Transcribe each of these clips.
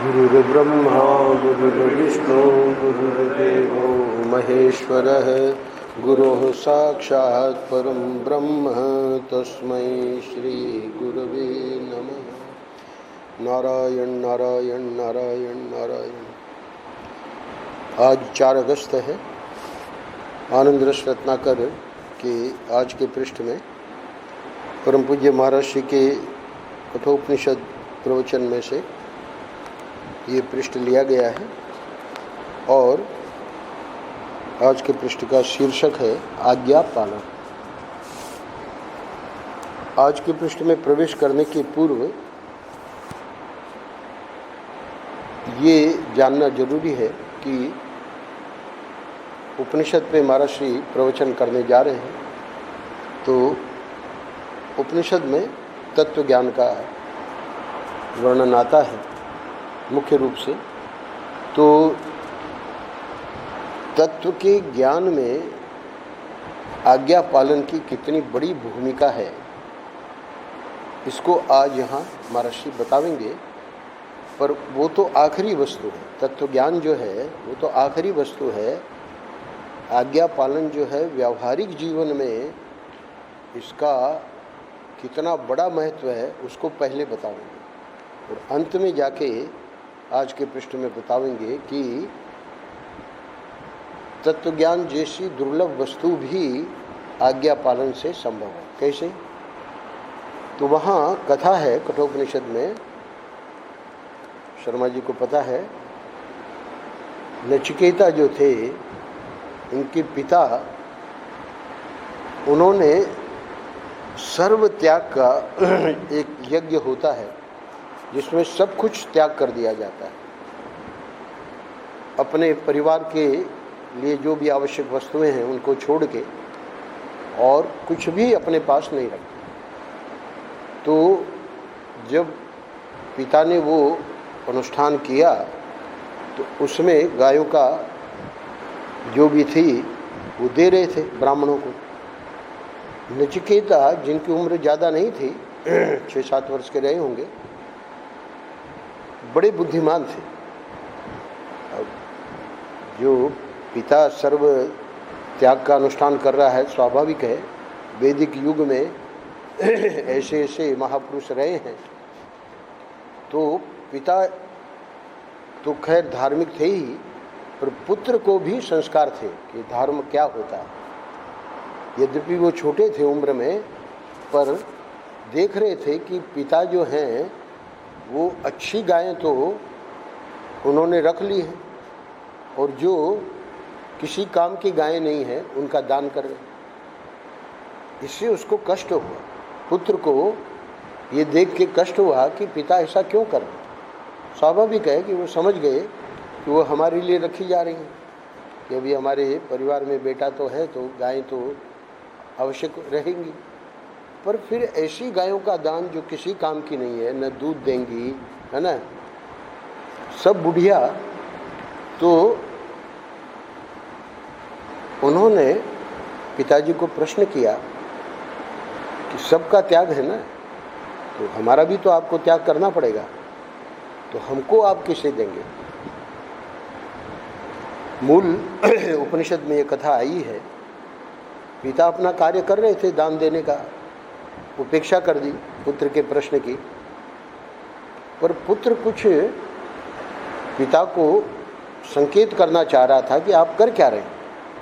गुरुर्ब्रह्मा गुरुर्विष्णु गुरुर्देवो महेश्वरः गुरुः साक्षात् परं ब्रह्म तस्मै श्री गुरवे नमः। नारायण नारायण नारायण नारायण। आज 4 अगस्त है। आनंद रस रत्नाकर के आज के पृष्ठ में परम पूज्य महाराज श्री के कठोपनिषद प्रवचन में से ये पृष्ठ लिया गया है और आज के पृष्ठ का शीर्षक है आज्ञा पालन। आज के पृष्ठ में प्रवेश करने के पूर्व ये जानना जरूरी है कि उपनिषद पे महाराज श्री प्रवचन करने जा रहे हैं, तो उपनिषद में तत्व ज्ञान का वर्णन आता है मुख्य रूप से। तो तत्व के ज्ञान में आज्ञा पालन की कितनी बड़ी भूमिका है, इसको आज यहाँ महर्षि बतावेंगे। पर वो तो आखिरी वस्तु है, तत्व ज्ञान जो है वो तो आखिरी वस्तु है। आज्ञा पालन जो है व्यावहारिक जीवन में इसका कितना बड़ा महत्व है उसको पहले बतावेंगे और अंत में जाके आज के पृष्ठ में बतावेंगे कि तत्वज्ञान जैसी दुर्लभ वस्तु भी आज्ञा पालन से संभव है। कैसे? तो वहाँ कथा है कठोपनिषद में, शर्मा जी को पता है। नचिकेता जो थे, इनके पिता, उन्होंने सर्व त्याग का एक यज्ञ होता है जिसमें सब कुछ त्याग कर दिया जाता है। अपने परिवार के लिए जो भी आवश्यक वस्तुएं हैं उनको छोड़ के और कुछ भी अपने पास नहीं रखते। तो जब पिता ने वो अनुष्ठान किया तो उसमें गायों का जो भी थी वो दे रहे थे ब्राह्मणों को। नचिकेता, जिनकी उम्र ज़्यादा नहीं थी, 6-7 वर्ष के रहे होंगे, बड़े बुद्धिमान थे। अब जो पिता सर्व त्याग का अनुष्ठान कर रहा है, स्वाभाविक है, वैदिक युग में ऐसे ऐसे महापुरुष रहे हैं। तो पिता तो खैर धार्मिक थे ही, पर पुत्र को भी संस्कार थे कि धर्म क्या होता है। यद्यपि वो छोटे थे उम्र में, पर देख रहे थे कि पिता जो हैं वो अच्छी गायें तो उन्होंने रख ली हैं और जो किसी काम की गायें नहीं हैं उनका दान कर रहे। इससे उसको कष्ट हुआ, पुत्र को ये देख के कष्ट हुआ कि पिता ऐसा क्यों कर रहे। स्वाभाविक है कि वो समझ गए कि वो हमारे लिए रखी जा रही हैं, कि अभी हमारे परिवार में बेटा तो है तो गायें तो आवश्यक रहेंगी। पर फिर ऐसी गायों का दान जो किसी काम की नहीं है, न दूध देंगी, है ना, सब बुढ़िया। तो उन्होंने पिताजी को प्रश्न किया कि सबका त्याग है ना, तो हमारा भी तो आपको त्याग करना पड़ेगा, तो हमको आप किसे देंगे। मूल उपनिषद में ये कथा आई है। पिता अपना कार्य कर रहे थे दान देने का, उपेक्षा कर दी पुत्र के प्रश्न की। पर पुत्र कुछ पिता को संकेत करना चाह रहा था कि आप कर क्या रहे हैं,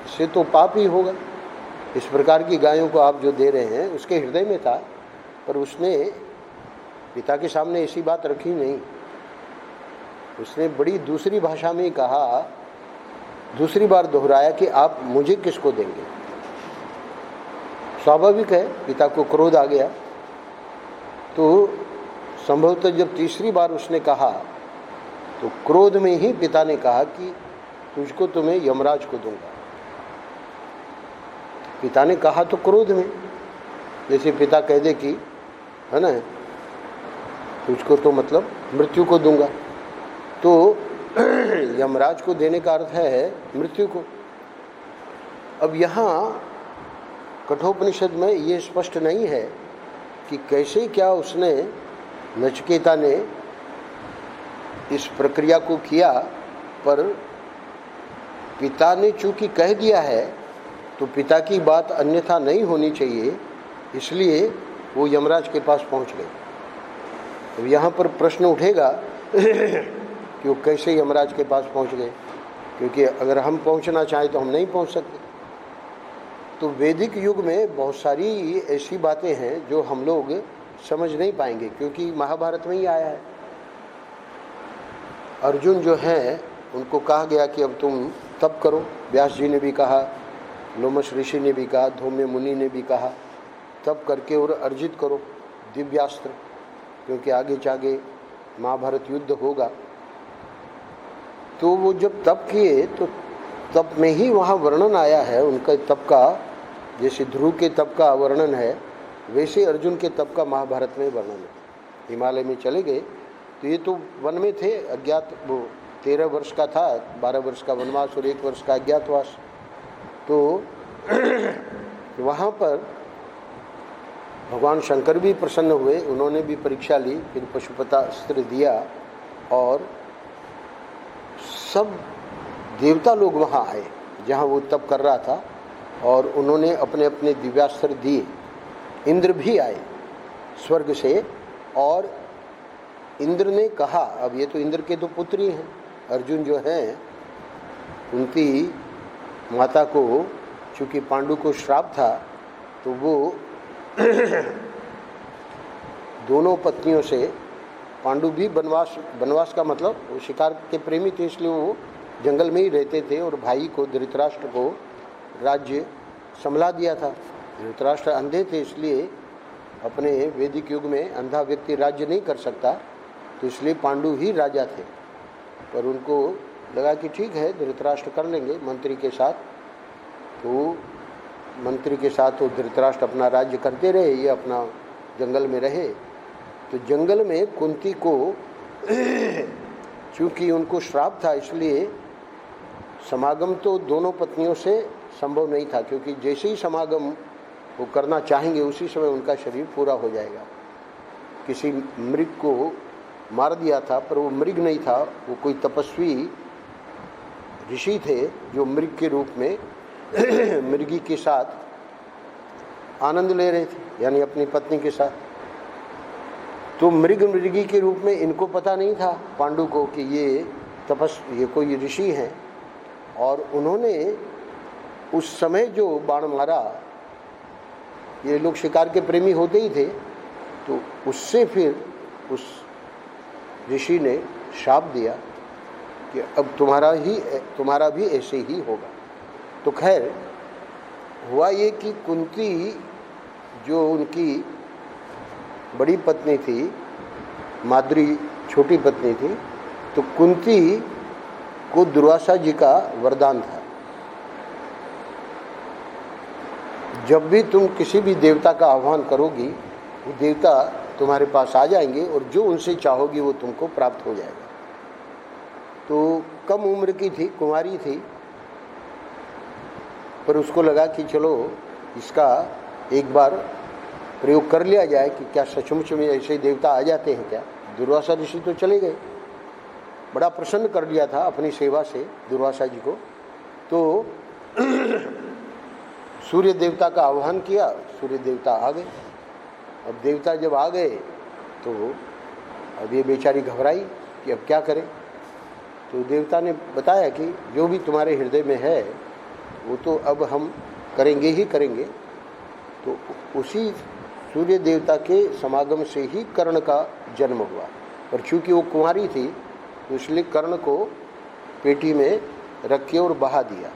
इससे तो पाप ही होगा। इस प्रकार की गायों को आप जो दे रहे हैं, उसके हृदय में था, पर उसने पिता के सामने ऐसी बात रखी नहीं। उसने बड़ी दूसरी भाषा में कहा, दूसरी बार दोहराया कि आप मुझे किसको देंगे। स्वाभाविक है पिता को क्रोध आ गया। तो संभवतः जब तीसरी बार उसने कहा तो क्रोध में ही पिता ने कहा कि तुझको तो मैं यमराज को दूंगा। पिता ने कहा तो क्रोध में, जैसे पिता कह दे कि, है ना, तुझको तो मतलब मृत्यु को दूंगा। तो यमराज को देने का अर्थ है मृत्यु को। अब यहाँ कठोपनिषद में ये स्पष्ट नहीं है कि कैसे क्या उसने, नचिकेता ने इस प्रक्रिया को किया, पर पिता ने चूंकि कह दिया है तो पिता की बात अन्यथा नहीं होनी चाहिए, इसलिए वो यमराज के पास पहुंच गए। तो यहाँ पर प्रश्न उठेगा कि वो कैसे यमराज के पास पहुंच गए, क्योंकि अगर हम पहुंचना चाहें तो हम नहीं पहुंच सकते। तो वैदिक युग में बहुत सारी ऐसी बातें हैं जो हम लोग समझ नहीं पाएंगे, क्योंकि महाभारत में ही आया है। अर्जुन जो हैं उनको कहा गया कि अब तुम तप करो। व्यास जी ने भी कहा, लोमश ऋषि ने भी कहा, धौम्य मुनि ने भी कहा, तप करके और अर्जित करो दिव्यास्त्र, क्योंकि आगे जाके महाभारत युद्ध होगा। तो वो जब तप किए तो तप में ही वहाँ वर्णन आया है उनका तप का, जैसे ध्रुव के तप का वर्णन है वैसे अर्जुन के तप का महाभारत में वर्णन है। हिमालय में चले गए तो ये तो वन में थे, अज्ञात, वो 13 वर्ष का था, 12 वर्ष का वनवास और 1 वर्ष का अज्ञातवास। तो वहाँ पर भगवान शंकर भी प्रसन्न हुए, उन्होंने भी परीक्षा ली, फिर पशुपतास्त्र दिया और सब देवता लोग वहाँ आए जहाँ वो तप कर रहा था और उन्होंने अपने अपने दिव्यास्त्र दिए। इंद्र भी आए स्वर्ग से और इंद्र ने कहा, अब ये तो इंद्र के तो पुत्र ही हैं, अर्जुन जो हैं उनकी माता को चूँकि पांडु को श्राप था तो वो दोनों पत्नियों से, पांडु भी वनवास का मतलब वो शिकार के प्रेमी थे इसलिए वो जंगल में ही रहते थे और भाई को धृतराष्ट्र को राज्य संभला दिया था। धृतराष्ट्र अंधे थे इसलिए अपने वैदिक युग में अंधा व्यक्ति राज्य नहीं कर सकता, तो इसलिए पांडु ही राजा थे। पर उनको लगा कि ठीक है धृतराष्ट्र कर लेंगे मंत्री के साथ, तो मंत्री के साथ वो धृतराष्ट्र अपना राज्य करते रहे, ये अपना जंगल में रहे। तो जंगल में कुंती को चूँकि उनको श्राप था इसलिए समागम तो दोनों पत्नियों से संभव नहीं था, क्योंकि जैसे ही समागम वो करना चाहेंगे उसी समय उनका शरीर पूरा हो जाएगा। किसी मृग को मार दिया था पर वो मृग नहीं था, वो कोई तपस्वी ऋषि थे जो मृग के रूप में मृगी के साथ आनंद ले रहे थे, यानी अपनी पत्नी के साथ। तो मृगी के रूप में इनको पता नहीं था पांडु को कि ये कोई ऋषि हैं, और उन्होंने उस समय जो बाण मारा, ये लोग शिकार के प्रेमी होते ही थे, तो उससे फिर उस ऋषि ने शाप दिया कि अब तुम्हारा भी ऐसे ही होगा। तो खैर हुआ ये कि कुंती जो उनकी बड़ी पत्नी थी, माद्री छोटी पत्नी थी, तो कुंती को दुर्वासा जी का वरदान था, जब भी तुम किसी भी देवता का आह्वान करोगी वो देवता तुम्हारे पास आ जाएंगे और जो उनसे चाहोगी वो तुमको प्राप्त हो जाएगा। तो कम उम्र की थी, कुंवारी थी, पर उसको लगा कि चलो इसका एक बार प्रयोग कर लिया जाए कि क्या सचमुच में ऐसे देवता आ जाते हैं क्या। दुर्वासा ऋषि तो चले गए, बड़ा प्रसन्न कर लिया था अपनी सेवा से दुर्वासा जी को। तो सूर्य देवता का आह्वान किया, सूर्य देवता आ गए। अब देवता जब आ गए तो अब ये बेचारी घबराई कि अब क्या करें। तो देवता ने बताया कि जो भी तुम्हारे हृदय में है वो तो अब हम करेंगे ही करेंगे। तो उसी सूर्य देवता के समागम से ही कर्ण का जन्म हुआ, और चूँकि वो कुंवारी थी तो इसलिए कर्ण को पेटी में रख के और बहा दिया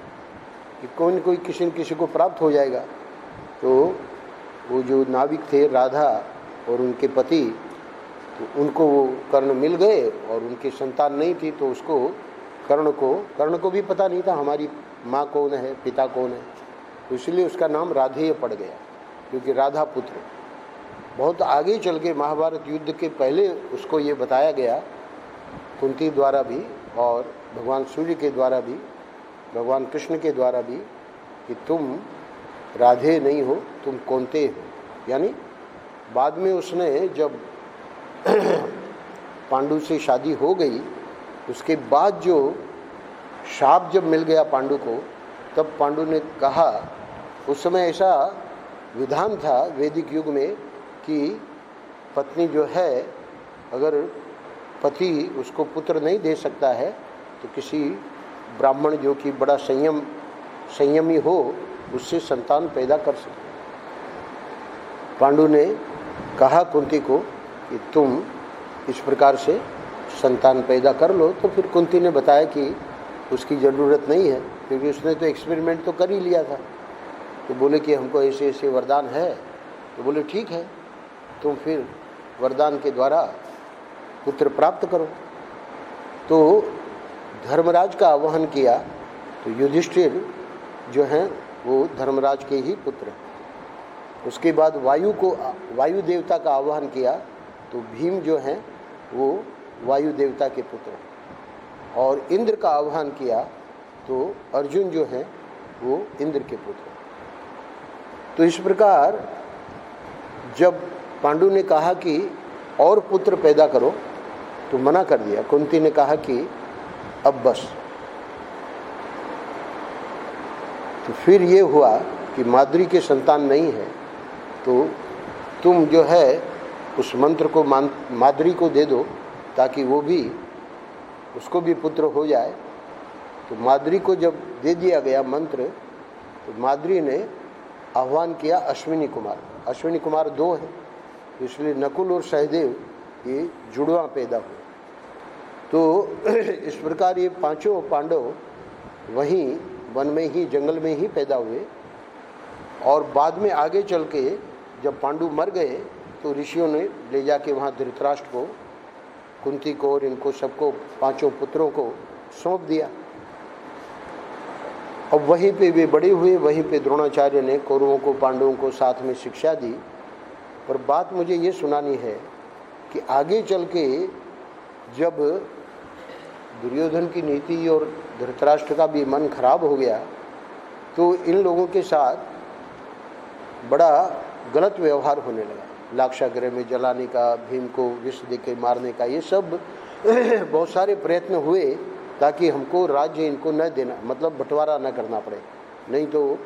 कि कोई न कोई किसी न किसी को प्राप्त हो जाएगा। तो वो जो नाविक थे राधा और उनके पति, तो उनको वो कर्ण मिल गए और उनकी संतान नहीं थी, तो उसको कर्ण को भी पता नहीं था हमारी माँ कौन है, पिता कौन है, तो इसलिए उसका नाम राधेय पड़ गया, क्योंकि राधा पुत्र। बहुत आगे चल के महाभारत युद्ध के पहले उसको ये बताया गया कुंती द्वारा भी और भगवान सूर्य के द्वारा भी, भगवान कृष्ण के द्वारा भी, कि तुम राधे नहीं हो, तुम कौंते हो। यानी बाद में उसने जब पांडु से शादी हो गई उसके बाद जो शाप जब मिल गया पांडु को, तब पांडु ने कहा, उस समय ऐसा विधान था वैदिक युग में कि पत्नी जो है, अगर पति उसको पुत्र नहीं दे सकता है तो किसी ब्राह्मण जो कि बड़ा संयमी हो, उससे संतान पैदा कर सकते। पांडु ने कहा कुंती को कि तुम इस प्रकार से संतान पैदा कर लो। तो फिर कुंती ने बताया कि उसकी ज़रूरत नहीं है, क्योंकि उसने तो एक्सपेरिमेंट तो कर ही लिया था। तो बोले कि हमको ऐसे ऐसे वरदान है। तो बोले ठीक है, तुम फिर वरदान के द्वारा पुत्र प्राप्त करो। तो धर्मराज का आह्वान किया। तो युधिष्ठिर जो हैं वो धर्मराज के ही पुत्र हैं। उसके बाद वायु देवता का आह्वान किया। तो भीम जो हैं वो वायु देवता के पुत्र हैं। और इंद्र का आह्वान किया तो अर्जुन जो हैं वो इंद्र के पुत्र हैं। तो इस प्रकार जब पांडु ने कहा कि और पुत्र पैदा करो, तो मना कर दिया। कुंती ने कहा कि अब बस। तो फिर ये हुआ कि माद्री के संतान नहीं है, तो तुम जो है उस मंत्र को माद्री को दे दो, ताकि वो भी, उसको भी पुत्र हो जाए। तो माद्री को जब दे दिया गया मंत्र, तो माद्री ने आह्वान किया अश्विनी कुमार। अश्विनी कुमार 2 हैं, इसलिए नकुल और सहदेव ये जुड़वा पैदा हुए। तो इस प्रकार ये पांचों पांडव वहीं वन में ही, जंगल में ही पैदा हुए। और बाद में आगे चल के जब पांडु मर गए, तो ऋषियों ने ले जाके वहाँ धृतराष्ट्र को, कुंती को और इनको सबको, पांचों पुत्रों को सौंप दिया। अब वहीं पे वे बड़े हुए, वहीं पे द्रोणाचार्य ने कौरवों को, पांडवों को साथ में शिक्षा दी। पर बात मुझे ये सुनानी है कि आगे चल के जब दुर्योधन की नीति और धृतराष्ट्र का भी मन खराब हो गया, तो इन लोगों के साथ बड़ा गलत व्यवहार होने लगा। लाक्षागृह में जलाने का, भीम को विष देके मारने का, ये सब बहुत सारे प्रयत्न हुए ताकि हमको राज्य इनको न देना, मतलब बंटवारा न करना पड़े, नहीं तो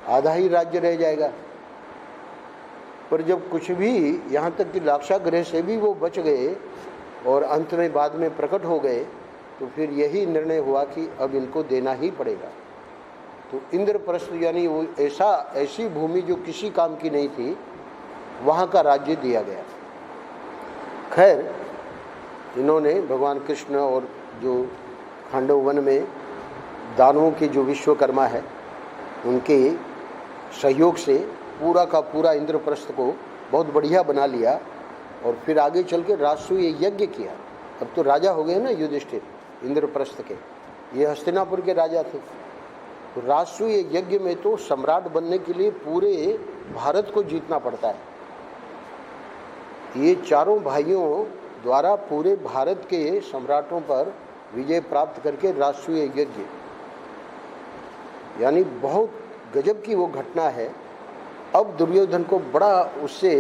आधा ही राज्य रह जाएगा। पर जब कुछ भी, यहाँ तक कि लाक्षागृह से भी वो बच गए और अंत में बाद में प्रकट हो गए, तो फिर यही निर्णय हुआ कि अब इनको देना ही पड़ेगा। तो इंद्रप्रस्थ यानी वो ऐसी भूमि जो किसी काम की नहीं थी, वहाँ का राज्य दिया गया। खैर, इन्होंने भगवान कृष्ण और जो खांडव वन में दानवों के जो विश्वकर्मा है, उनके सहयोग से पूरा का पूरा इंद्रप्रस्थ को बहुत बढ़िया बना लिया। और फिर आगे चल के राजसूय यज्ञ किया। अब तो राजा हो गए ना युधिष्ठिर इंद्रप्रस्थ के, ये हस्तिनापुर के राजा थे। तो राजसूय यज्ञ में तो सम्राट बनने के लिए पूरे भारत को जीतना पड़ता है। ये चारों भाइयों द्वारा पूरे भारत के सम्राटों पर विजय प्राप्त करके राजसूय यज्ञ, यानी बहुत गजब की वो घटना है। अब दुर्योधन को बड़ा उससे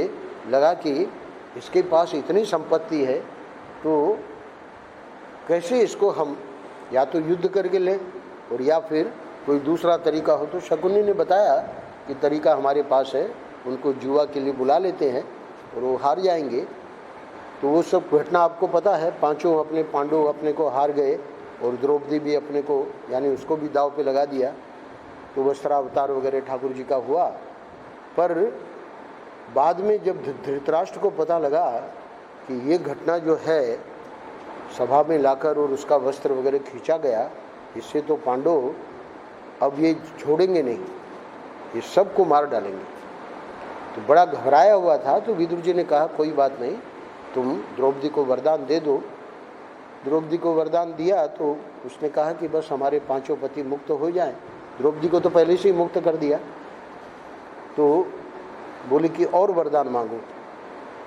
लगा कि इसके पास इतनी संपत्ति है, तो कैसे इसको हम या तो युद्ध करके लें और या फिर कोई दूसरा तरीका हो। तो शकुनी ने बताया कि तरीका हमारे पास है, उनको जुआ के लिए बुला लेते हैं और वो हार जाएंगे। तो वो सब घटना आपको पता है, पांचों अपने पांडव अपने को हार गए और द्रौपदी भी अपने को, यानी उसको भी दाव पे लगा दिया। तो वस्त्रावतार वगैरह ठाकुर जी का हुआ। पर बाद में जब धृतराष्ट्र को पता लगा कि ये घटना जो है सभा में लाकर और उसका वस्त्र वगैरह खींचा गया, इससे तो पांडव अब ये छोड़ेंगे नहीं, ये सबको मार डालेंगे। तो बड़ा घबराया हुआ था। तो विदुर जी ने कहा कोई बात नहीं, तुम द्रौपदी को वरदान दे दो। द्रौपदी को वरदान दिया तो उसने कहा कि बस हमारे पांचों पति मुक्त हो जाएं। द्रौपदी को तो पहले से ही मुक्त कर दिया। तो बोले कि और वरदान मांगो।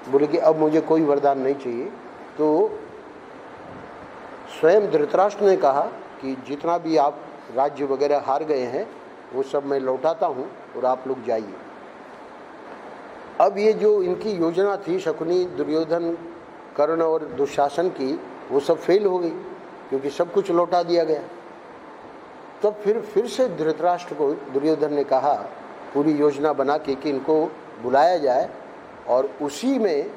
बोले कि अब मुझे कोई वरदान नहीं चाहिए। तो स्वयं धृतराष्ट्र ने कहा कि जितना भी आप राज्य वगैरह हार गए हैं वो सब मैं लौटाता हूँ और आप लोग जाइए। अब ये जो इनकी योजना थी शकुनी, दुर्योधन, कर्ण और दुशासन की, वो सब फेल हो गई, क्योंकि सब कुछ लौटा दिया गया। तब फिर से धृतराष्ट्र को दुर्योधन ने कहा, पूरी योजना बना के कि इनको बुलाया जाए, और उसी में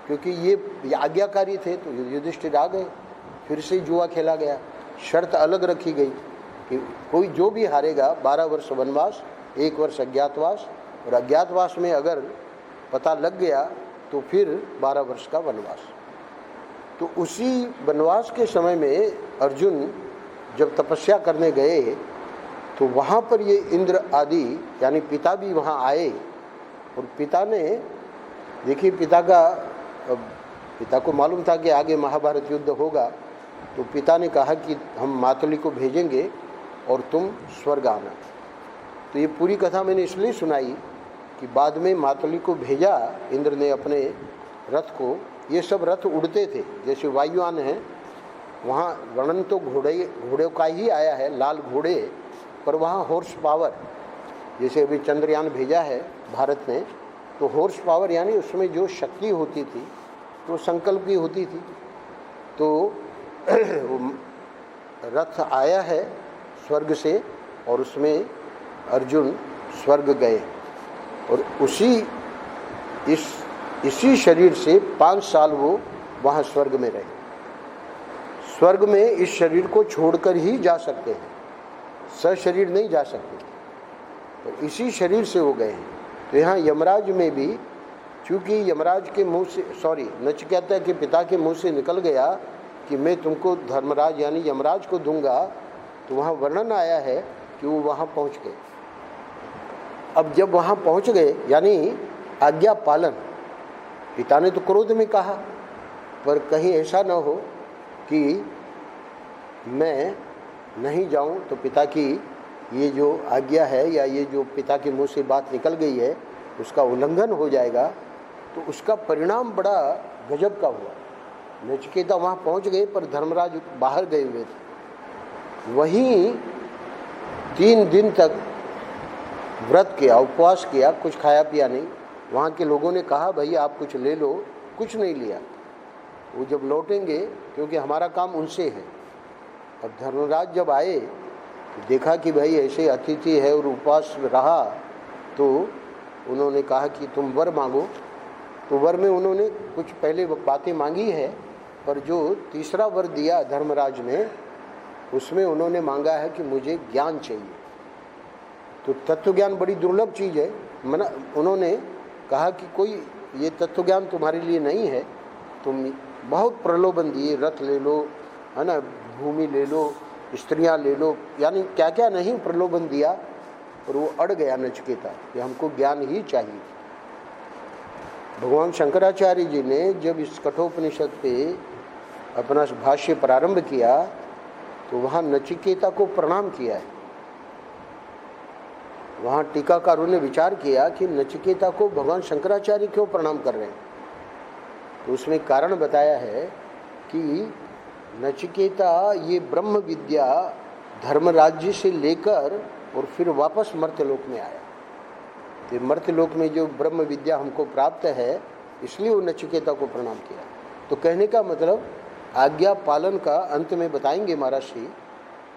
क्योंकि ये आज्ञाकारी थे तो युधिष्ठिर आ गए। फिर से जुआ खेला गया, शर्त अलग रखी गई कि कोई जो भी हारेगा 12 वर्ष वनवास, 1 वर्ष अज्ञातवास, और अज्ञातवास में अगर पता लग गया तो फिर 12 वर्ष का वनवास। तो उसी वनवास के समय में अर्जुन जब तपस्या करने गए तो वहाँ पर ये इंद्र आदि यानी पिता भी वहाँ आए, और पिता ने देखिए पिता को मालूम था कि आगे महाभारत युद्ध होगा, तो पिता ने कहा कि हम मातुली को भेजेंगे और तुम स्वर्ग आना। तो ये पूरी कथा मैंने इसलिए सुनाई कि बाद में मातुली को भेजा इंद्र ने अपने रथ को। ये सब रथ उड़ते थे, जैसे वायुयान है, वहाँ वर्णन तो घोड़े का ही आया है, लाल घोड़े, पर वहाँ हॉर्स पावर, जैसे अभी चंद्रयान भेजा है भारत ने, तो हॉर्स पावर यानी उसमें जो शक्ति होती थी तो संकल्प की होती थी। तो रथ आया है स्वर्ग से और उसमें अर्जुन स्वर्ग गए, और इसी शरीर से 5 साल वो वहाँ स्वर्ग में रहे। स्वर्ग में इस शरीर को छोड़कर ही जा सकते हैं, सशरीर नहीं जा सकते, तो इसी शरीर से वो गए हैं। तो यहाँ यमराज में भी चूँकि यमराज के मुंह से नचिकेता के पिता के मुंह से निकल गया कि मैं तुमको धर्मराज यानी यमराज को दूंगा, तो वहाँ वर्णन आया है कि वो वहाँ पहुँच गए। अब जब वहाँ पहुँच गए यानी आज्ञा पालन, पिता ने तो क्रोध में कहा, पर कहीं ऐसा न हो कि मैं नहीं जाऊं तो पिता की ये जो आज्ञा है या ये जो पिता के मुंह से बात निकल गई है उसका उल्लंघन हो जाएगा। तो उसका परिणाम बड़ा गजब का हुआ। नचिकेता वहाँ पहुँच गए पर धर्मराज बाहर गए हुए थे। वहीं 3 दिन तक व्रत किया, उपवास किया, कुछ खाया पिया नहीं। वहाँ के लोगों ने कहा भाई आप कुछ ले लो, कुछ नहीं लिया। वो जब लौटेंगे क्योंकि हमारा काम उनसे है। अब धर्मराज जब आए तो देखा कि भाई ऐसे अतिथि है और उपवास रहा, तो उन्होंने कहा कि तुम वर मांगो। तो वर में उन्होंने कुछ पहले बातें मांगी है, पर जो तीसरा वर दिया धर्मराज ने उसमें उन्होंने मांगा है कि मुझे ज्ञान चाहिए। तो तत्व ज्ञान बड़ी दुर्लभ चीज़ है। उन्होंने कहा कि कोई ये तत्व ज्ञान तुम्हारे लिए नहीं है, तुम बहुत प्रलोभन दिए, रथ ले लो, है ना, भूमि ले लो, स्त्रियां ले लो, यानी क्या क्या नहीं प्रलोभन दिया, और वो अड़ गया नचिकेता कि हमको ज्ञान ही चाहिए। भगवान शंकराचार्य जी ने जब इस कठोपनिषद पे अपना भाष्य प्रारंभ किया तो वहाँ नचिकेता को प्रणाम किया है। वहाँ टीकाकारों ने विचार किया कि नचिकेता को भगवान शंकराचार्य क्यों प्रणाम कर रहे हैं। तो उसमें कारण बताया है कि नचिकेता ये ब्रह्म विद्या धर्मराज्य से लेकर और फिर वापस मर्त्यलोक में आया। तो मर्त्यलोक में जो ब्रह्म विद्या हमको प्राप्त है, इसलिए वो नचिकेता को प्रणाम किया। तो कहने का मतलब आज्ञा पालन का अंत में बताएंगे महाराज श्री।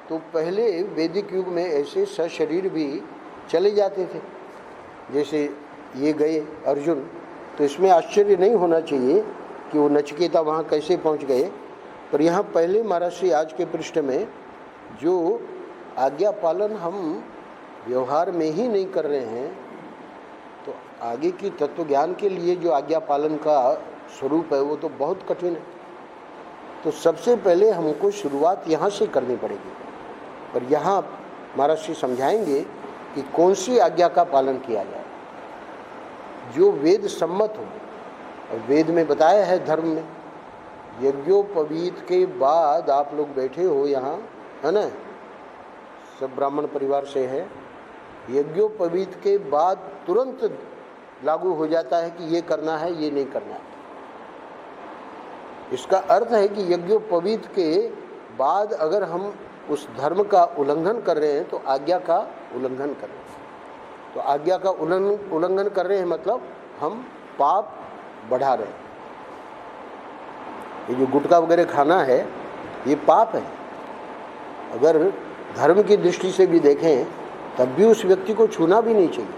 तो पहले वैदिक युग में ऐसे सशरीर भी चले जाते थे, जैसे ये गए अर्जुन। तो इसमें आश्चर्य नहीं होना चाहिए कि वो नचिकेता वहाँ कैसे पहुँच गए। पर यहाँ पहले महाराज श्री आज के पृष्ठ में जो आज्ञा पालन हम व्यवहार में ही नहीं कर रहे हैं, तो आगे की तत्व ज्ञान के लिए जो आज्ञा पालन का स्वरूप है वो तो बहुत कठिन है। तो सबसे पहले हमको शुरुआत यहाँ से करनी पड़ेगी। पर यहाँ महाराज श्री समझाएंगे कि कौन सी आज्ञा का पालन किया जाए जो वेद सम्मत हो। और वेद में बताया है धर्म में, यज्ञोपवीत के बाद आप लोग बैठे हो यहाँ, है ना, सब ब्राह्मण परिवार से है। यज्ञोपवीत के बाद तुरंत लागू हो जाता है कि ये करना है, ये नहीं करना है। इसका अर्थ है कि यज्ञोपवीत के बाद अगर हम उस धर्म का उल्लंघन कर रहे हैं तो आज्ञा का उल्लंघन कर रहे हैं। तो आज्ञा का उल्लंघन कर रहे हैं मतलब हम पाप बढ़ा रहे हैं। ये जो गुटखा वगैरह खाना है ये पाप है। अगर धर्म की दृष्टि से भी देखें तब भी उस व्यक्ति को छूना भी नहीं चाहिए।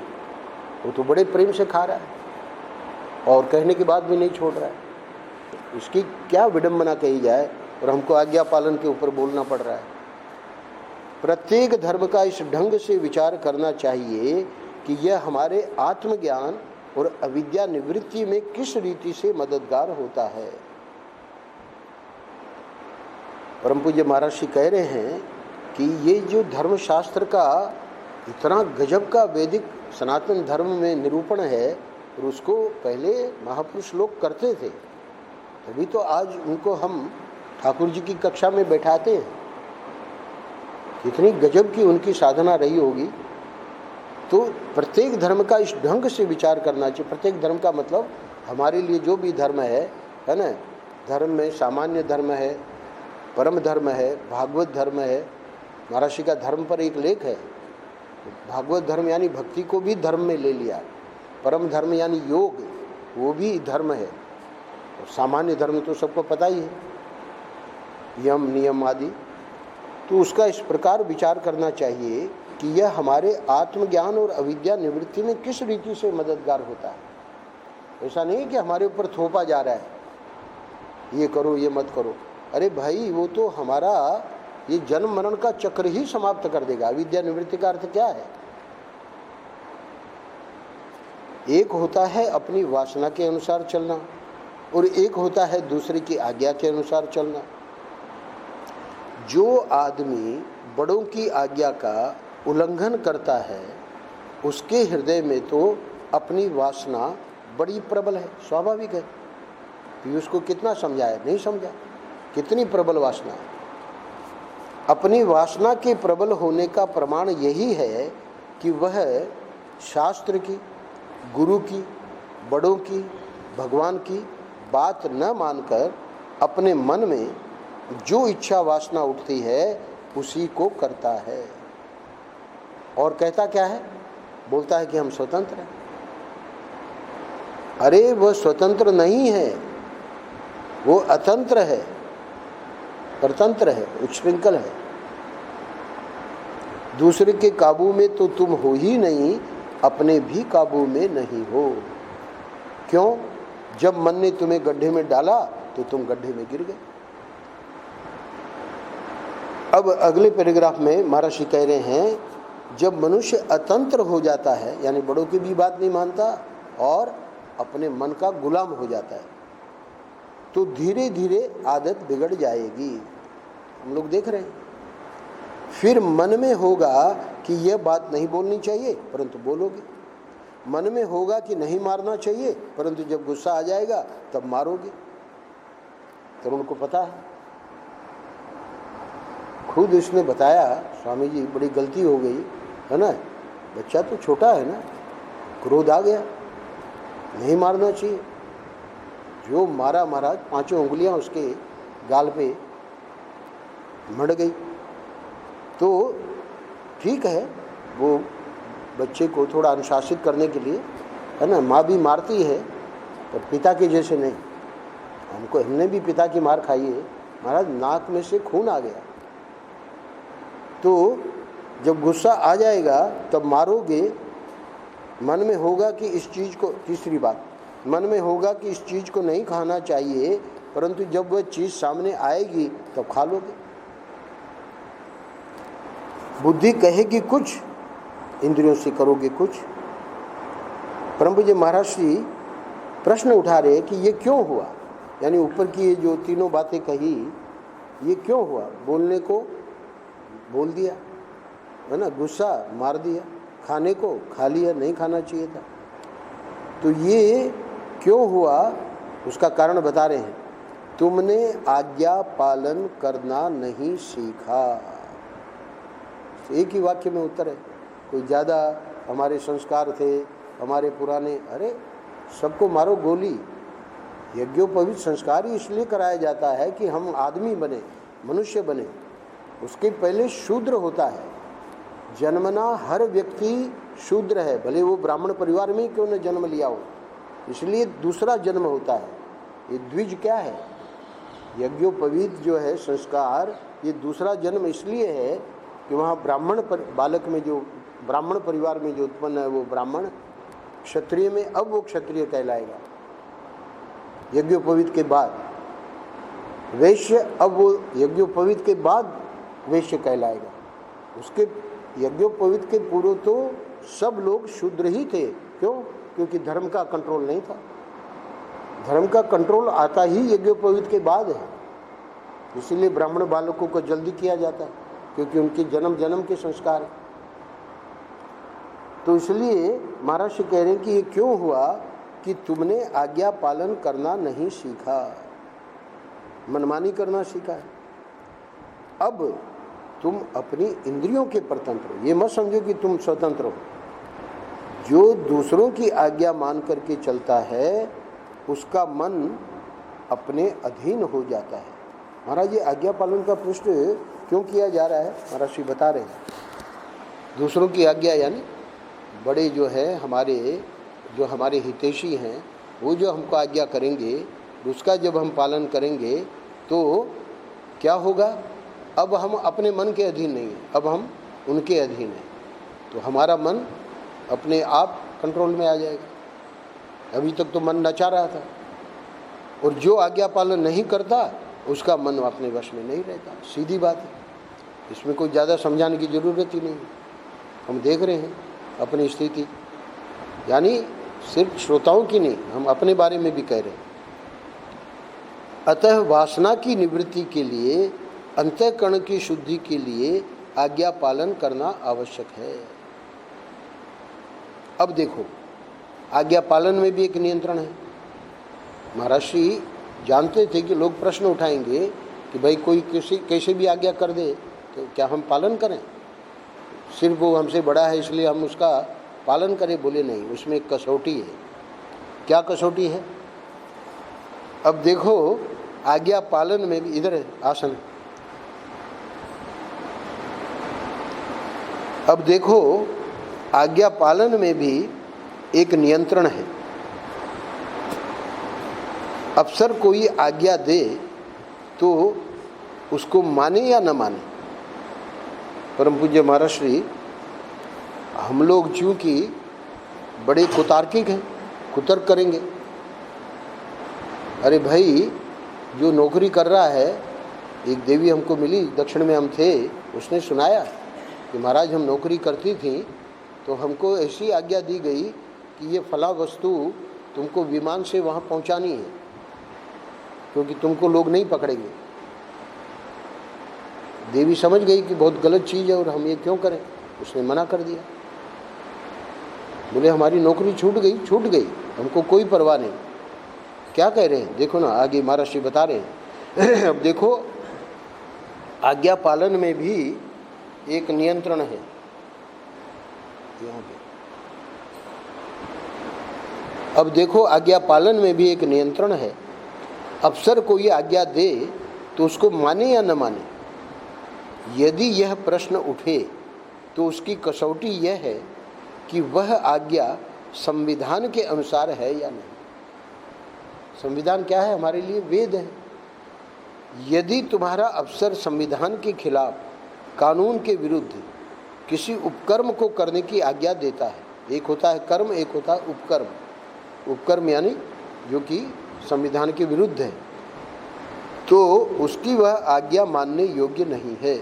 वो तो बड़े प्रेम से खा रहा है और कहने के बाद भी नहीं छोड़ रहा है। इसकी क्या विडंबना कही जाए, और हमको आज्ञा पालन के ऊपर बोलना पड़ रहा है। प्रत्येक धर्म का इस ढंग से विचार करना चाहिए कि यह हमारे आत्मज्ञान और अविद्या निवृत्ति में किस रीति से मददगार होता है। परम पूज्य महाराज जी कह रहे हैं कि ये जो धर्मशास्त्र का इतना गजब का वैदिक सनातन धर्म में निरूपण है, और उसको पहले महापुरुष लोग करते थे, तभी तो आज उनको हम ठाकुर जी की कक्षा में बैठाते हैं। कितनी गजब की उनकी साधना रही होगी। तो प्रत्येक धर्म का इस ढंग से विचार करना चाहिए। प्रत्येक धर्म का मतलब हमारे लिए जो भी धर्म है ना, धर्म में सामान्य धर्म है, परम धर्म है, भागवत धर्म है। महाराज जी का धर्म पर एक लेख है। भागवत धर्म यानी भक्ति को भी धर्म में ले लिया। परम धर्म यानी योग, वो भी धर्म है। और सामान्य धर्म तो सबको पता ही है, यम नियम आदि। तो उसका इस प्रकार विचार करना चाहिए कि यह हमारे आत्मज्ञान और अविद्या निवृत्ति में किस रीति से मददगार होता है। ऐसा नहीं कि हमारे ऊपर थोपा जा रहा है, ये करो ये मत करो। अरे भाई, वो तो हमारा ये जन्म मरण का चक्र ही समाप्त कर देगा। अविद्या निवृत्ति का अर्थ क्या है? एक होता है अपनी वासना के अनुसार चलना, और एक होता है दूसरे की आज्ञा के अनुसार चलना। जो आदमी बड़ों की आज्ञा का उल्लंघन करता है, उसके हृदय में तो अपनी वासना बड़ी प्रबल है। स्वाभाविक है। पीयूष को कितना समझाया, नहीं समझा, कितनी प्रबल वासना है। अपनी वासना के प्रबल होने का प्रमाण यही है कि वह शास्त्र की, गुरु की, बड़ों की, भगवान की बात न मानकर अपने मन में जो इच्छा वासना उठती है उसी को करता है। और कहता क्या है? बोलता है कि हम स्वतंत्र हैं। अरे वह स्वतंत्र नहीं है, वो अतंत्र है, परतंत्र है, उच्छृंखल है। दूसरे के काबू में तो तुम हो ही नहीं, अपने भी काबू में नहीं हो। क्यों? जब मन ने तुम्हें गड्ढे में डाला तो तुम गड्ढे में गिर गए। अब अगले पैराग्राफ में महाराज जी कह रहे हैं, जब मनुष्य अतंत्र हो जाता है, यानी बड़ों की भी बात नहीं मानता और अपने मन का गुलाम हो जाता है, तो धीरे धीरे आदत बिगड़ जाएगी। हम लोग देख रहे हैं। फिर मन में होगा कि यह बात नहीं बोलनी चाहिए, परंतु बोलोगे। मन में होगा कि नहीं मारना चाहिए, परंतु जब गुस्सा आ जाएगा तब मारोगे। तो उनको पता है। खुद इसने बताया, स्वामी जी बड़ी गलती हो गई है ना, बच्चा तो छोटा है ना, क्रोध आ गया, नहीं मारना चाहिए। जो मारा महाराज, 5 उंगलियां उसके गाल पे मड़ गई। तो ठीक है, वो बच्चे को थोड़ा अनुशासित करने के लिए, है ना, माँ भी मारती है, पर पिता के जैसे नहीं। हमने भी पिता की मार खाई है महाराज, नाक में से खून आ गया। तो जब गुस्सा आ जाएगा तब मारोगे। मन में होगा कि इस चीज़ को, तीसरी बात, मन में होगा कि इस चीज़ को नहीं खाना चाहिए, परंतु जब वह चीज़ सामने आएगी तब खा लोगे। बुद्धि कहेगी कुछ, इंद्रियों से करोगे कुछ। परम पूज्य महाराज जी प्रश्न उठा रहे कि ये क्यों हुआ, यानी ऊपर की ये जो तीनों बातें कही, ये क्यों हुआ? बोलने को बोल दिया, है ना, गुस्सा मार दिया, खाने को खा लिया, नहीं खाना चाहिए था। तो ये क्यों हुआ, उसका कारण बता रहे हैं। तुमने आज्ञा पालन करना नहीं सीखा। एक ही वाक्य में उत्तर है। कोई ज़्यादा हमारे संस्कार थे, हमारे पुराने, अरे सबको मारो गोली। यज्ञोपवीत संस्कार ही इसलिए कराया जाता है कि हम आदमी बने, मनुष्य बने। उसके पहले शूद्र होता है। जन्मना हर व्यक्ति शूद्र है, भले वो ब्राह्मण परिवार में ही क्यों न जन्म लिया हो, इसलिए दूसरा जन्म होता है। ये द्विज क्या है? यज्ञोपवीत जो है संस्कार, ये दूसरा जन्म इसलिए है कि वहाँ बालक में जो ब्राह्मण परिवार में जो उत्पन्न है वो ब्राह्मण, क्षत्रिय में अब वो क्षत्रिय कहलाएगा। यज्ञोपवीत के बाद वैश्य, अब वो यज्ञोपवीत के बाद वैश्य कहलाएगा। उसके यज्ञोपवीत के पूर्व तो सब लोग शूद्र ही थे। क्यों? क्योंकि धर्म का कंट्रोल नहीं था। धर्म का कंट्रोल आता ही यज्ञोपवीत के बाद है। इसीलिए ब्राह्मण बालकों को जल्दी किया जाता है, क्योंकि उनके जन्म जन्म के संस्कार है। तो इसलिए महर्षि कह रहे हैं कि ये क्यों हुआ कि तुमने आज्ञा पालन करना नहीं सीखा, मनमानी करना सीखा है। अब तुम अपनी इंद्रियों के परतंत्र हो। ये मत समझो कि तुम स्वतंत्र हो। जो दूसरों की आज्ञा मान करके चलता है उसका मन अपने अधीन हो जाता है। महाराज, ये आज्ञा पालन का प्रश्न क्यों किया जा रहा है? महाराज श्री बता रहे हैं, दूसरों की आज्ञा यानी बड़े जो है हमारे हितैषी हैं, वो जो हमको आज्ञा करेंगे उसका जब हम पालन करेंगे तो क्या होगा? अब हम अपने मन के अधीन नहीं हैं, अब हम उनके अधीन हैं। तो हमारा मन अपने आप कंट्रोल में आ जाएगा। अभी तक तो मन नचा रहा था, और जो आज्ञा पालन नहीं करता उसका मन अपने वश में नहीं रहता। सीधी बात है, इसमें कोई ज़्यादा समझाने की ज़रूरत ही नहीं। हम देख रहे हैं अपनी स्थिति, यानी सिर्फ श्रोताओं की नहीं, हम अपने बारे में भी कह रहे हैं। अतः वासना की निवृत्ति के लिए, अंतःकरण की शुद्धि के लिए आज्ञा पालन करना आवश्यक है। अब देखो, आज्ञा पालन में भी एक नियंत्रण है। महर्षि जानते थे कि लोग प्रश्न उठाएंगे कि भाई कोई कैसे भी आज्ञा कर दे तो क्या हम पालन करें? सिर्फ वो हमसे बड़ा है इसलिए हम उसका पालन करें? बोले नहीं, उसमें एक कसौटी है। क्या कसौटी है? अब देखो, आज्ञा पालन में भी, इधर है आसन, अब देखो आज्ञा पालन में भी एक नियंत्रण है। अफसर कोई आज्ञा दे तो उसको माने या न माने। परम पूज्य महाराज श्री, हम लोग चूंकि बड़े कुतार्किक हैं, कुतर्क करेंगे। अरे भाई, जो नौकरी कर रहा है, एक देवी हमको मिली, दक्षिण में हम थे, उसने सुनाया कि महाराज हम नौकरी करती थी तो हमको ऐसी आज्ञा दी गई कि ये फला वस्तु तुमको विमान से वहाँ पहुँचानी है, क्योंकि तुमको लोग नहीं पकड़ेंगे। देवी समझ गई कि बहुत गलत चीज़ है और हम ये क्यों करें, उसने मना कर दिया। बोले हमारी नौकरी छूट गई, हमको कोई परवाह नहीं। क्या कह रहे हैं देखो ना, आगे महाराज श्री बता रहे हैं। अब देखो, आज्ञा पालन में भी एक नियंत्रण है। यहाँ पे अब देखो, आज्ञा पालन में भी एक नियंत्रण है। अफसर कोई आज्ञा दे तो उसको माने या न माने। यदि यह प्रश्न उठे तो उसकी कसौटी यह है कि वह आज्ञा संविधान के अनुसार है या नहीं। संविधान क्या है? हमारे लिए वेद है। यदि तुम्हारा अफसर संविधान के खिलाफ, कानून के विरुद्ध किसी उपकर्म को करने की आज्ञा देता है, एक होता है कर्म, एक होता है उपकर्म। उपकर्म यानी जो कि संविधान के विरुद्ध है, तो उसकी वह आज्ञा मानने योग्य नहीं है।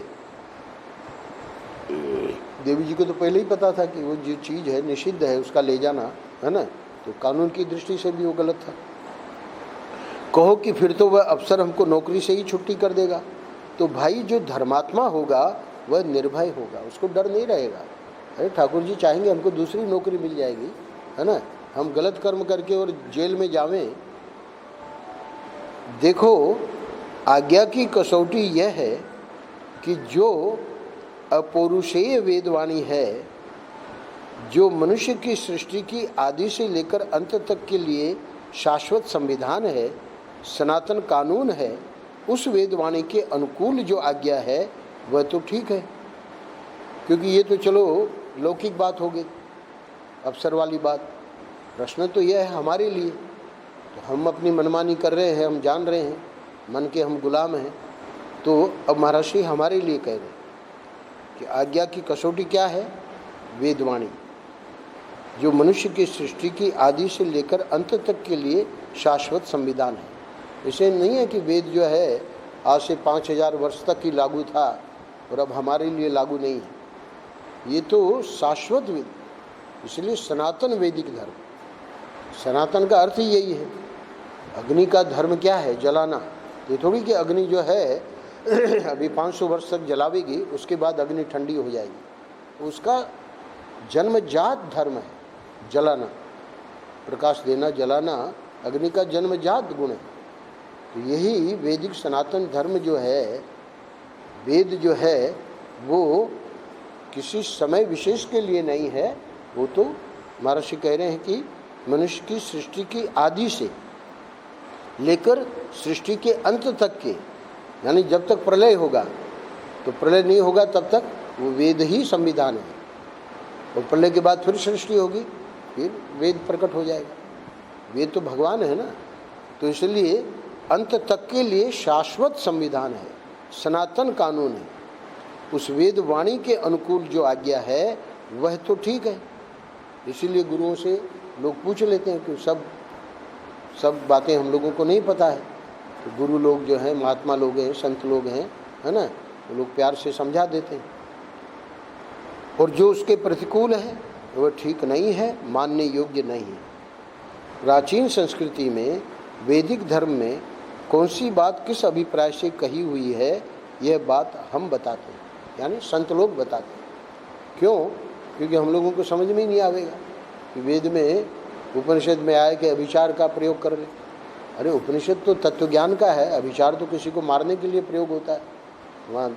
देवी जी को तो पहले ही पता था कि वो जो चीज़ है निषिद्ध है, उसका ले जाना है ना, तो कानून की दृष्टि से भी वो गलत था। कहो कि फिर तो वह अफसर हमको नौकरी से ही छुट्टी कर देगा, तो भाई जो धर्मात्मा होगा वह निर्भय होगा, उसको डर नहीं रहेगा। अरे ठाकुर जी चाहेंगे हमको दूसरी नौकरी मिल जाएगी, है ना, हम गलत कर्म करके और जेल में जावें। देखो, आज्ञा की कसौटी यह है कि जो अपौरुषेय वेदवाणी है, जो मनुष्य की सृष्टि की आदि से लेकर अंत तक के लिए शाश्वत संविधान है, सनातन कानून है, उस वेदवाणी के अनुकूल जो आज्ञा है वह तो ठीक है। क्योंकि ये तो चलो लौकिक बात हो गई, अवसर वाली बात। प्रश्न तो यह है हमारे लिए, तो हम अपनी मनमानी कर रहे हैं, हम जान रहे हैं मन के हम गुलाम हैं। तो अब महर्षि हमारे लिए कह रहे हैं कि आज्ञा की कसौटी क्या है? वेदवाणी, जो मनुष्य की सृष्टि की आदि से लेकर अंत तक के लिए शाश्वत संविधान है। इसे नहीं है कि वेद जो है आज से 5000 वर्ष तक ही लागू था और अब हमारे लिए लागू नहीं है। ये तो शाश्वत वेद, इसलिए सनातन वैदिक धर्म। सनातन का अर्थ ही यही है। अग्नि का धर्म क्या है? जलाना। ये थोड़ी कि अग्नि जो है अभी 500 वर्ष तक जलावेगी, उसके बाद अग्नि ठंडी हो जाएगी। उसका जन्मजात धर्म है जलाना, प्रकाश देना, जलाना अग्नि का जन्मजात गुण है। तो यही वैदिक सनातन धर्म जो है, वेद जो है वो किसी समय विशेष के लिए नहीं है। वो तो महर्षि कह रहे हैं कि मनुष्य की सृष्टि की आदि से लेकर सृष्टि के अंत तक के, यानी जब तक प्रलय होगा, तो प्रलय नहीं होगा तब तक वो वेद ही संविधान है। और प्रलय के बाद फिर सृष्टि होगी, फिर वेद प्रकट हो जाएगा। वेद तो भगवान है ना, तो इसलिए अंत तक के लिए शाश्वत संविधान है, सनातन कानून है। उस वेद वाणी के अनुकूल जो आज्ञा है वह तो ठीक है। इसीलिए गुरुओं से लोग पूछ लेते हैं कि सब बातें हम लोगों को नहीं पता है। तो गुरु लोग जो हैं, महात्मा लोग हैं, संत लोग हैं, है ना, वो लोग प्यार से समझा देते हैं। और जो उसके प्रतिकूल है वह ठीक नहीं है, मानने योग्य नहीं है। प्राचीन संस्कृति में वैदिक धर्म में कौन सी बात किस अभिप्राय से कही हुई है, यह बात हम बताते हैं, यानी संत लोग बताते हैं। क्यों? क्योंकि हम लोगों को समझ में ही नहीं आवेगा कि वेद में, उपनिषद में आए कि अभिचार का प्रयोग कर ले। अरे उपनिषद तो तत्व ज्ञान का है, अभिचार तो किसी को मारने के लिए प्रयोग होता है। वहाँ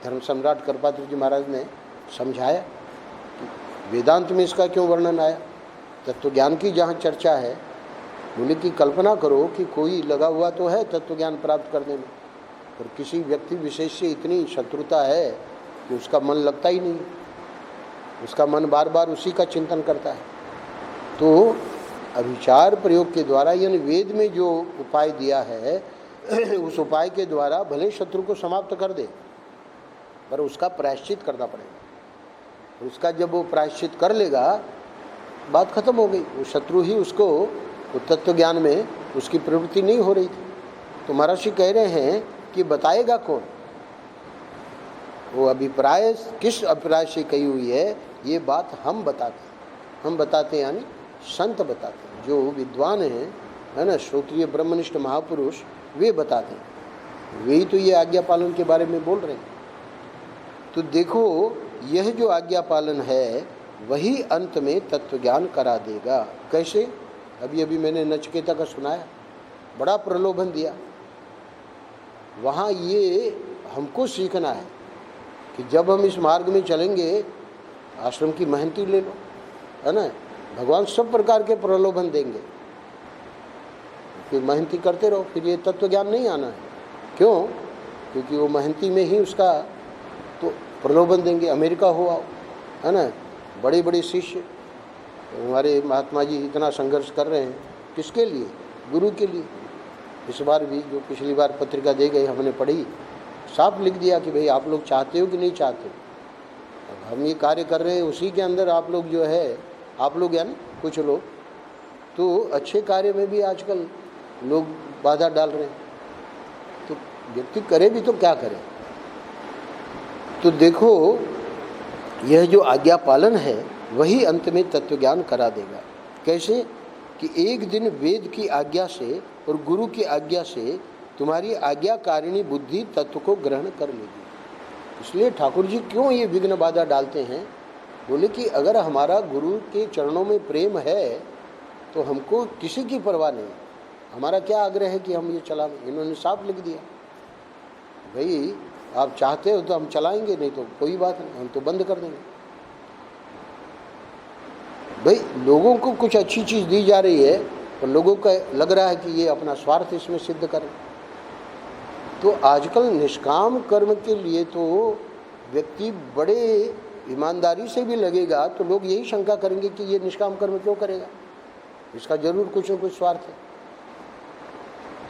धर्म सम्राट कृपात्रि जी महाराज ने समझाया वेदांत में इसका क्यों वर्णन आया। तत्व ज्ञान की जहाँ चर्चा है, बोले कि कल्पना करो कि कोई लगा हुआ तो है तत्व ज्ञान प्राप्त करने में, पर किसी व्यक्ति विशेष से इतनी शत्रुता है कि उसका मन लगता ही नहीं, उसका मन बार बार उसी का चिंतन करता है। तो अभिचार प्रयोग के द्वारा, यानी वेद में जो उपाय दिया है उस उपाय के द्वारा भले शत्रु को समाप्त कर दे, पर उसका प्रायश्चित करना पड़ेगा। उसका जब वो प्रायश्चित कर लेगा, बात खत्म हो गई। वो शत्रु ही उसको, वो तत्व ज्ञान में उसकी प्रवृत्ति नहीं हो रही थी। तो महर्षि कह रहे हैं कि बताएगा कौन? वो अभिप्राय किस अभिप्राय से कही हुई है, ये बात हम बताते हैं। हम बताते हैं यानी संत बताते हैं, जो विद्वान हैं, है ना, श्रोत्रिय ब्रह्मनिष्ठ महापुरुष, वे बताते हैं। वे ही तो ये आज्ञा पालन के बारे में बोल रहे हैं। तो देखो, यह जो आज्ञा पालन है वही अंत में तत्व ज्ञान करा देगा। कैसे? अभी अभी मैंने नचिकेता का सुनाया, बड़ा प्रलोभन दिया। वहाँ ये हमको सीखना है कि जब हम इस मार्ग में चलेंगे, आश्रम की महंती ले लो, है ना, भगवान सब प्रकार के प्रलोभन देंगे, फिर महंती करते रहो, फिर ये तत्व ज्ञान नहीं आना है। क्यों? क्योंकि वो महंती में ही उसका तो प्रलोभन देंगे। अमेरिका हो आओ, है ना, बड़े बड़े शिष्य, हमारे महात्मा जी इतना संघर्ष कर रहे हैं, किसके लिए? गुरु के लिए। इस बार भी जो पिछली बार पत्रिका दे गई, हमने पढ़ी, साफ लिख दिया कि भाई आप लोग चाहते हो कि नहीं चाहते। अब हम ये कार्य कर रहे हैं, उसी के अंदर आप लोग जो है, आप लोग यानी कुछ लोग तो अच्छे कार्य में भी आजकल लोग बाधा डाल रहे हैं। तो व्यक्ति करे भी तो क्या करे। तो देखो, यह जो आज्ञा पालन है वही अंत में तत्व ज्ञान करा देगा। कैसे? कि एक दिन वेद की आज्ञा से और गुरु की आज्ञा से तुम्हारी आज्ञाकारिणी बुद्धि तत्व को ग्रहण कर लेगी। इसलिए ठाकुर जी क्यों ये विघ्न बाधा डालते हैं? बोले कि अगर हमारा गुरु के चरणों में प्रेम है तो हमको किसी की परवाह नहीं। हमारा क्या आग्रह है कि हम ये चला, इन्होंने साफ लिख दिया, भाई आप चाहते हो तो हम चलाएंगे, नहीं तो कोई बात नहीं, हम तो बंद कर देंगे। भाई लोगों को कुछ अच्छी चीज़ दी जा रही है, और लोगों का लग रहा है कि ये अपना स्वार्थ इसमें सिद्ध करें। तो आजकल निष्काम कर्म के लिए तो व्यक्ति बड़े ईमानदारी से भी लगेगा, तो लोग यही शंका करेंगे कि ये निष्काम कर्म क्यों करेगा, इसका जरूर कुछ न कुछ स्वार्थ है।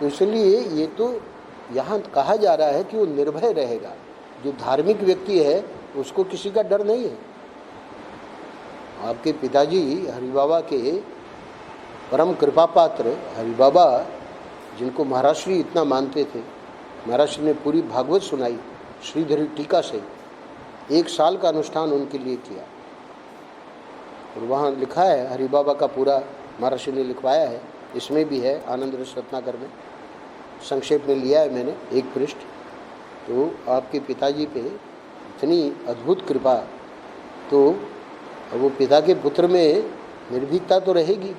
तो इसलिए ये तो यहाँ कहा जा रहा है कि वो निर्भय रहेगा। जो धार्मिक व्यक्ति है उसको किसी का डर नहीं है। आपके पिताजी हरि बाबा के परम कृपा पात्र हरि बाबा, जिनको महाराज श्री इतना मानते थे, महाराज श्री ने पूरी भागवत सुनाई श्रीधरी टीका से, 1 साल का अनुष्ठान उनके लिए किया। और वहाँ लिखा है हरि बाबा का पूरा महाराज श्री ने लिखवाया है, इसमें भी है आनंद रस रत्नाकर में, संक्षेप में लिया है मैंने 1 पृष्ठ। तो आपके पिताजी पे इतनी अद्भुत कृपा, तो वो पिता के पुत्र में निर्भीकता तो रहेगी।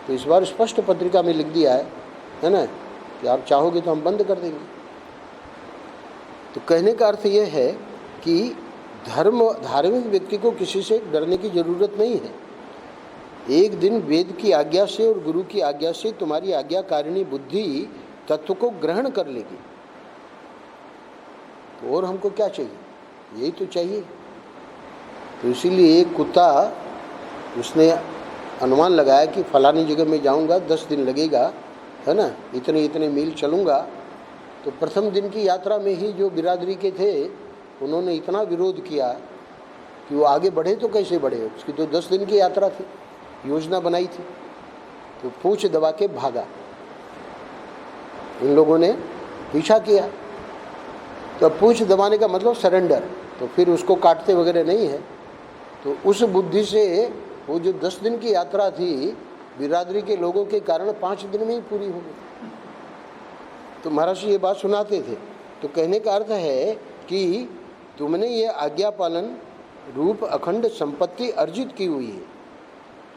तो इस बार स्पष्ट पत्रिका में लिख दिया है ना, कि आप चाहोगे तो हम बंद कर देंगे। तो कहने का अर्थ ये है कि धार्मिक व्यक्ति को किसी से डरने की जरूरत नहीं है। एक दिन वेद की आज्ञा से और गुरु की आज्ञा से तुम्हारी आज्ञाकारिणी बुद्धि तत्व को ग्रहण कर लेगी, तो और हमको क्या चाहिए, यही तो चाहिए। तो इसीलिए एक कुत्ता, उसने अनुमान लगाया कि फलानी जगह में जाऊंगा 10 दिन लगेगा, है ना, इतने इतने मील चलूंगा। तो प्रथम दिन की यात्रा में ही जो बिरादरी के थे उन्होंने इतना विरोध किया कि वो आगे बढ़े तो कैसे बढ़े, उसकी तो 10 दिन की यात्रा थी, योजना बनाई थी। तो पूंछ दबा के भागा, इन लोगों ने पीछा किया। तो पूंछ दबाने का मतलब सरेंडर, तो फिर उसको काटते वगैरह नहीं है। तो उस बुद्धि से वो जो 10 दिन की यात्रा थी बिरादरी के लोगों के कारण 5 दिन में ही पूरी हो गई। तो महाराज ये बात सुनाते थे। तो कहने का अर्थ है कि तुमने ये आज्ञा पालन रूप अखंड संपत्ति अर्जित की हुई है।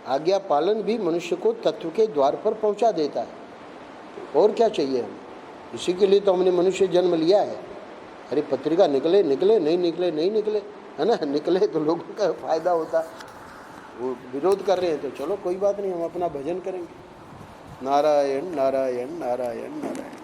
आज्ञा पालन भी मनुष्य को तत्व के द्वार पर पहुंचा देता है, और क्या चाहिए हमें। इसी के लिए तो हमने मनुष्य जन्म लिया है। अरे पत्रिका निकले निकले, नहीं निकले नहीं निकले, है ना, निकले तो लोगों का फायदा होता। वो विरोध कर रहे हैं तो चलो कोई बात नहीं, हम अपना भजन करेंगे। नारायण नारायण नारायण नारायण।